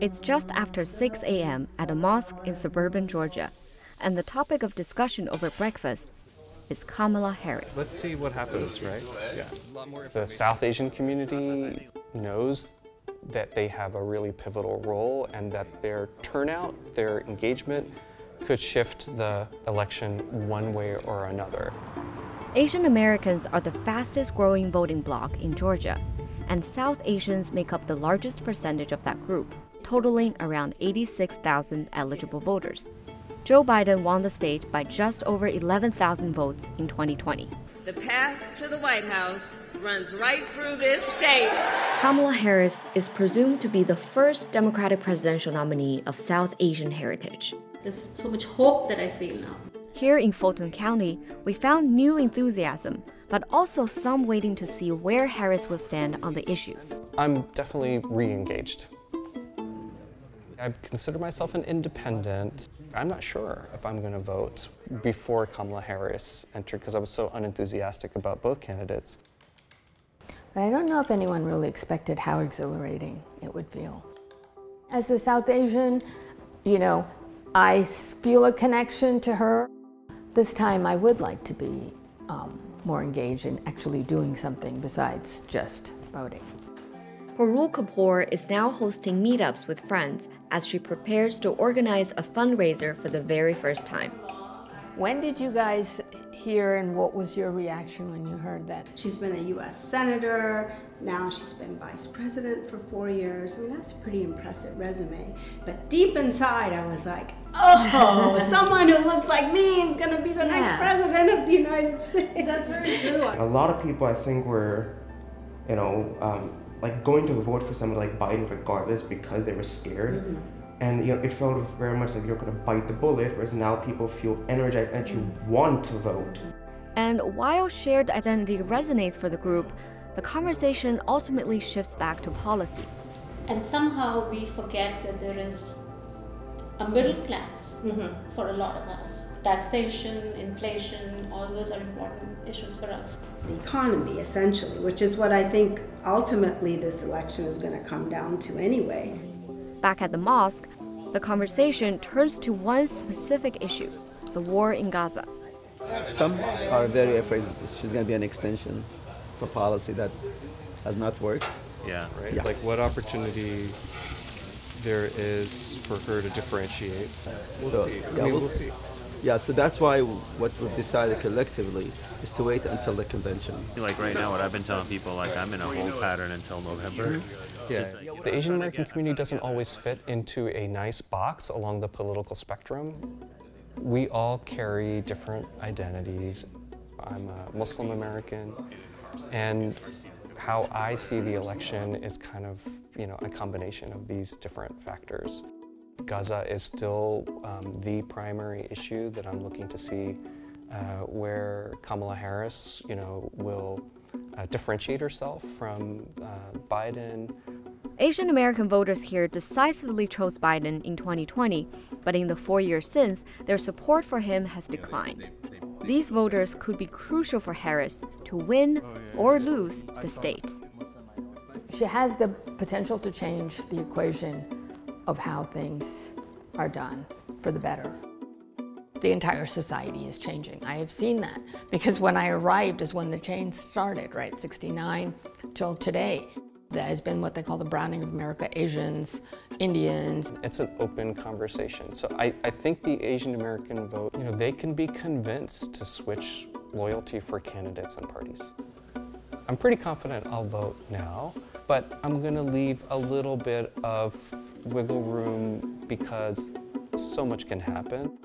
It's just after 6 a.m. at a mosque in suburban Georgia, and the topic of discussion over breakfast is Kamala Harris. Let's see what happens, right? Yeah. The South Asian community knows that they have a really pivotal role and that their turnout, their engagement, could shift the election one way or another. Asian Americans are the fastest growing voting bloc in Georgia, and South Asians make up the largest percentage of that group, totaling around 86,000 eligible voters. Joe Biden won the state by just over 11,000 votes in 2020. The path to the White House runs right through this state. Kamala Harris is presumed to be the first Democratic presidential nominee of South Asian heritage. There's so much hope that I feel now. Here in Fulton County, we found new enthusiasm, but also some waiting to see where Harris will stand on the issues. I'm definitely re-engaged. I consider myself an independent. I'm not sure if I'm going to vote before Kamala Harris entered because I was so unenthusiastic about both candidates. But I don't know if anyone really expected how exhilarating it would feel. As a South Asian, I feel a connection to her. This time I would like to be more engaged in actually doing something besides just voting. Parul Kapoor is now hosting meetups with friends as she prepares to organize a fundraiser for the very first time. When did you guys hear and what was your reaction when you heard that? She's been a U.S. Senator, now she's been Vice President for 4 years. I mean, that's a pretty impressive resume. But deep inside, I was like, oh, someone who looks like me is going to be the next President of the United States. That's very true. A lot of people, I think, were, like going to vote for someone like Biden regardless because they were scared. Mm-hmm. And it felt very much like you're going to bite the bullet, whereas now people feel energized and actually want to vote. And while shared identity resonates for the group, the conversation ultimately shifts back to policy. And somehow we forget that there is a middle class for a lot of us. Taxation, inflation, all those are important issues for us. The economy, essentially, which is what I think ultimately this election is going to come down to anyway. Back at the mosque, the conversation turns to one specific issue, the war in Gaza. Some are very afraid she's going to be an extension for policy that has not worked. Yeah, right? Yeah. Like what opportunity there is for her to differentiate. We'll see. Yeah, we'll see. Yeah, so that's why what we've decided collectively is to wait until the convention. Like right now, what I've been telling people, like I'm in a hold pattern until November. Yeah. The Asian American community doesn't always fit into a nice box along the political spectrum. We all carry different identities. I'm a Muslim American, and how I see the election is kind of, a combination of these different factors. Gaza is still the primary issue that I'm looking to see where Kamala Harris, will differentiate herself from Biden. Asian American voters here decisively chose Biden in 2020, but in the 4 years since, their support for him has declined. These voters could be crucial for Harris to win or lose the state. She has the potential to change the equation of how things are done for the better. The entire society is changing. I have seen that because when I arrived is when the change started, right? 69 till today. That has been what they call the browning of America, Asians, Indians. It's an open conversation. So I think the Asian American vote, they can be convinced to switch loyalty for candidates and parties. I'm pretty confident I'll vote now, but I'm gonna leave a little bit of wiggle room because so much can happen.